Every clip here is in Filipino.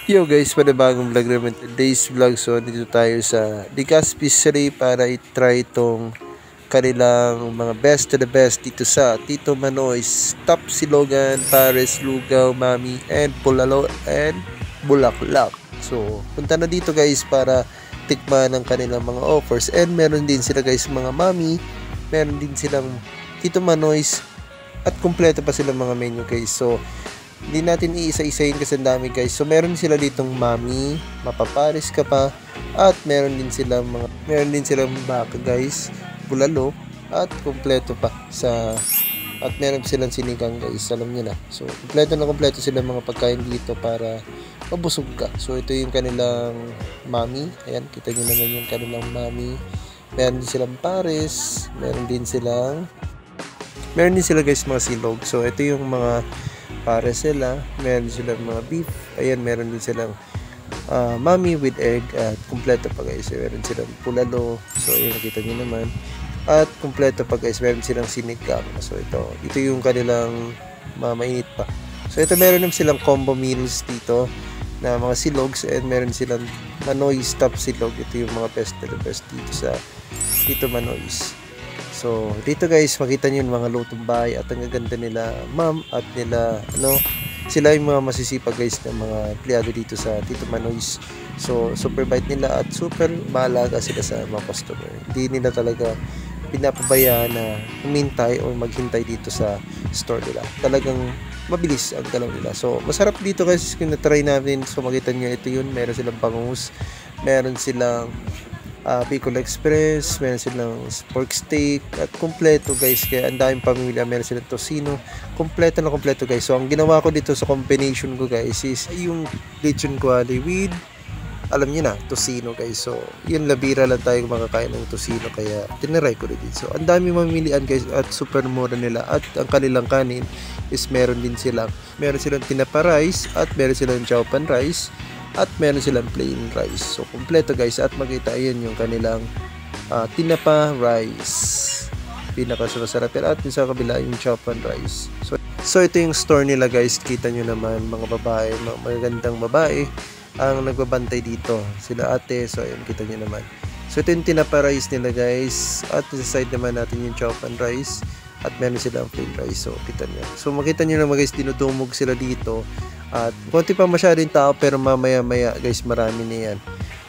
Yo guys, panibagong vlog naman today's vlog. So dito tayo sa Legazpi para i-try itong kanilang mga best to the best dito sa Tito Manoy's Top Silogan, Pares, Lugaw, Mami, and Bulalo and Bulaklak. So punta na dito guys para tikman ang kanilang mga offers, and meron din sila guys mga Mami, meron din silang Tito Manoy's, at kumpleto pa sila mga menu guys. So hindi natin iisa-isahin kasi ang dami guys. So meron sila ditong Mami, mapaparis ka pa, at meron din silang baka guys, bulalo, at kumpleto pa at meron silang sinigang guys, alam niyo na. So kumpleto sila mga pagkain dito para mabusog ka. So ito yung kanilang Mami, ayan, kita niyo naman yung kanilang Mami. Meron din silang pares, meron din sila guys mga silog. So ito yung mga para sila, meron silang mga beef, ayan, meron din silang Mami with egg, at kumpleto pa guys, meron silang pulalo, so ayan, nakita nyo naman, at kumpleto pa guys, meron silang sinigang. So ito yung kanilang mainit pa. So ito, meron naman silang combo meals dito na mga silogs, and meron silang Manoy's Top Silog. Ito yung mga best to the best dito sa Tito Manoy's. So, dito guys, makita nyo yung mga lutong bahay, at ang gaganda nila ma'am, at nila, sila yung mga masisipag guys ng mga empleyado dito sa Tito Manoy's. So, super bait nila at super maalaga sila sa mga customer. Hindi nila talaga pinapabayaan na humintay o maghintay dito sa store nila. Talagang mabilis ang galaw nila. So, masarap dito guys kung na-try natin. So, makita nyo, ito yun, meron silang bangus, meron silang Bicol Express, meron silang pork steak, at kumpleto guys, kaya ang daming pamilya. Meron silang tocino, kumpleto na kumpleto guys. So ang ginawa ko dito sa combination ko guys is yung lechon quali with, alam niyo na, tocino guys. So yun, labira lang tayo makakain ng tocino, kaya tiniray ko rin. So ang dami mamilian guys, at super mura nila. At ang kanilang kanin is meron silang tinapa rice, at meron silang chowpan rice, at meron silang plain rice. So kumpleto guys, at makita yun yung kanilang tinapa rice, pinaka masarap yan, at yung sa kabila yung choppan rice. So ito yung store nila guys, kita nyo naman, mga babae, mga magandang babae ang nagbabantay dito, sila ate. So ayun, kita nyo naman. So ito yung tinapa rice nila guys, at sa side naman natin yung choppan rice, at meron silang plain rice. So kita nyo, so makita nyo naman guys, dinudumog sila dito. At konti pa masyadong tao, pero mamaya guys, marami na yan.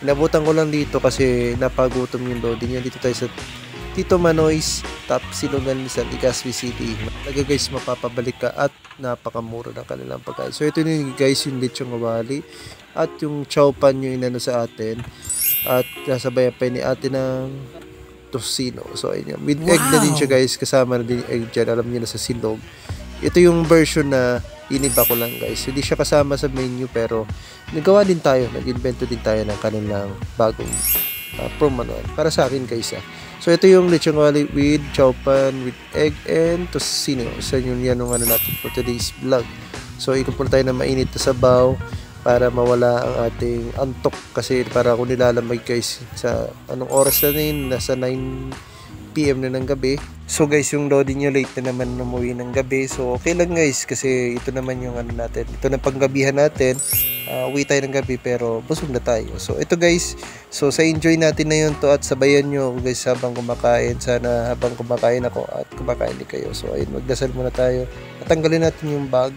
Inabutan ko lang dito kasi napagutom yung loading yan. Dito tayo sa Tito Manoy's Top Silogan sa Legazpi City. Talaga guys, mapapabalik ka, at napakamura ng kanilang pagkain. So ito yung guys, yung lechong kawali, at yung chowpan yung inano sa atin, at nasabayan pa ni ate ng tocino. So ayun, with egg na din siya guys, kasama na din egg dyan, alam niyo na sa silog. Ito yung version na iniba ko lang guys, hindi siya kasama sa menu, pero nag-invento din tayo ng kanilang bagong promo para sa akin guys. So ito yung lechon kawali with chowpan, with egg and tocino. So yun yan yung natin for today's vlog. So ikot po tayo na mainit na sabaw para mawala ang ating antok, kasi para ako nilalamig guys sa anong oras na yun, nasa 9 PM na ng gabi. So guys, yung loading nyo late na naman umuwi ng gabi. So okay lang guys, kasi ito naman yung natin, ito na panggabihan natin. Uwi tayo ng gabi pero busog na tayo. So ito guys, so sa enjoy natin na yun to, at sabayan nyo guys habang kumakain. Sana habang kumakain ako at kumakain din kayo. So ayun, magdasal muna tayo at tanggalin natin yung bag.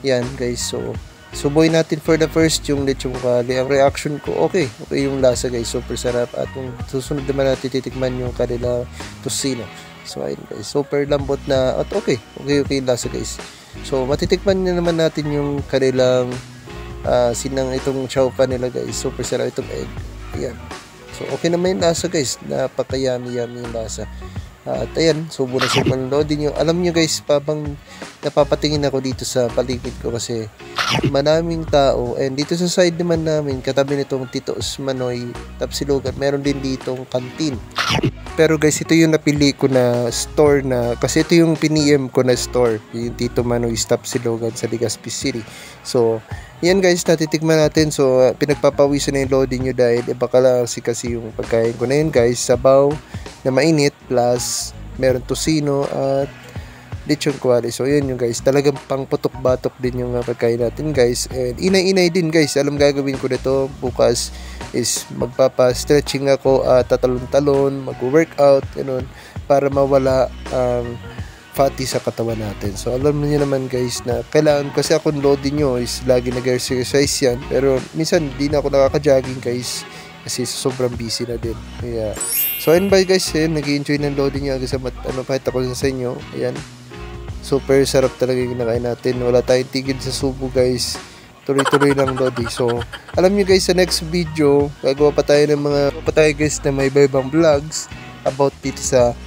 Yan guys, so suboy natin for the first yung lechong kawali. Ang reaction ko, okay yung lasa guys, super sarap. At yung susunod naman natin titikman yung kanila tocino. So ayun guys, super lambot na, at okay yung lasa guys. So matitikman naman natin yung kanilang sinang itong chowpan nila guys, super sarap itong egg. Ayan, so okay naman yung lasa guys, napaka-yummy yung lasa. At ayan, subo na siya ng loading nyo. Alam nyo guys, habang napapatingin ako dito sa paligid ko, kasi maraming tao, and dito sa side naman namin, katabi nitong Tito's Manoy Top Silogan, meron din ditong canteen. Pero guys, ito yung napili ko na store na, kasi ito yung piniem ko na store, yung Tito Manoy's Top Silogan sa Legazpi City. So yan guys, natitikman natin. So pinagpapawisan na yung loading nyo, dahil baka lang kasi yung pagkain ko na yun guys, sabaw na mainit, plus meron tocino at lechon kawali. So yun yung guys, talagang pang putok-batok din yung pagkain natin guys. And inay-inay din guys, alam gagawin ko nito bukas is magpapa-stretching ako, tatalon-talon, mag-workout, ganun, para mawala ang fatty sa katawan natin. So alam niyo naman guys na kailangan, kasi ako loading nyo is lagi nag-exercise yan, pero minsan di na ako nakaka-jogging guys kasi sobrang busy na din. Kaya so ayun ba guys, nag-enjoy ng loading nyo kasi pakita ko sa inyo. Ayan, super sarap talaga yung kinakain natin, wala tayong tigil sa subo guys, tuloy-tuloy lang loading. So alam nyo guys, sa next video gagawa pa tayo ng mga guys na may iba-ibang vlogs about dito sa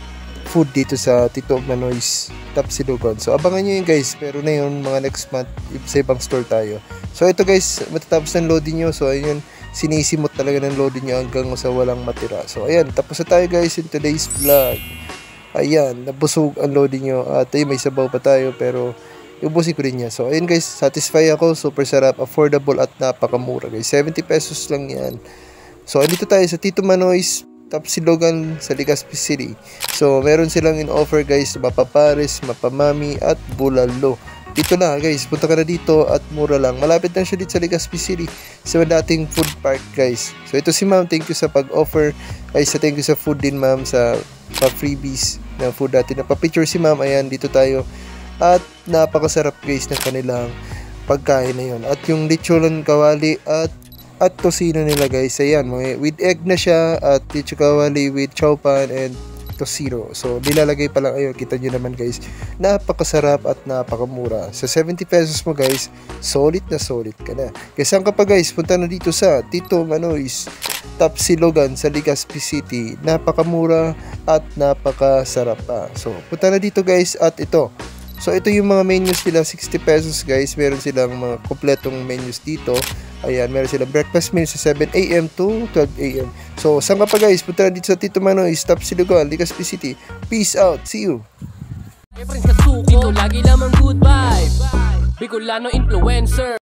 food dito sa Tito Manoy's Tapsilugan. So abangan nyo yun guys, pero na yun mga next month sa ibang store tayo. So ito guys, matatapos ng loading nyo. So ayun, sinisimot talaga ng loading nyo hanggang sa walang matira. So ayan, tapos na tayo guys in today's vlog. Ayan, nabusog ang loading nyo. At ayun, may sabaw pa tayo, pero ubusin ko rin yan. So ayun guys, satisfy ako, super sarap, affordable at napakamura guys. 70 pesos lang yan. So andito tayo sa Tito Manoy's Tapsilugan sa Legazpi City. So meron silang in offer guys, mapapares, mapamami at bulalo. Dito na guys, punta ka na dito at mura lang. Malapit lang siya dito sa Legazpi City, sa dating food park guys. So ito si ma'am, thank you sa pag-offer. Ay sa thank you sa food din ma'am, sa freebies na food natin. Napapicture si ma'am, ayan, dito tayo. At napakasarap guys ng kanilang pagkain na yun. At yung lechon kawali at tosino nila guys, ayan, with egg na siya, at lechon kawali with chowpan and tosino. So nilalagay pa lang, ayun, kita nyo naman guys, napakasarap at napakamura. Sa 70 pesos mo guys, solid na solid ka na. Kaya saan ka pa guys, punta na dito sa Tito Manoy's Tapsilugan sa Legazpi City. Napakamura at napakasarap pa. So punta na dito guys. At ito, so ito yung mga menus nila, 60 pesos guys. Meron silang mga kompletong menus dito. Ayan, meron silang breakfast menu sa 7 AM to 12 AM. So, saan ka pa guys? Punta na dito sa Tito Manoy's Tapsilugan, Legazpi City. Peace out. See you. Dito lagi lamang good vibe. Bicolano influencer.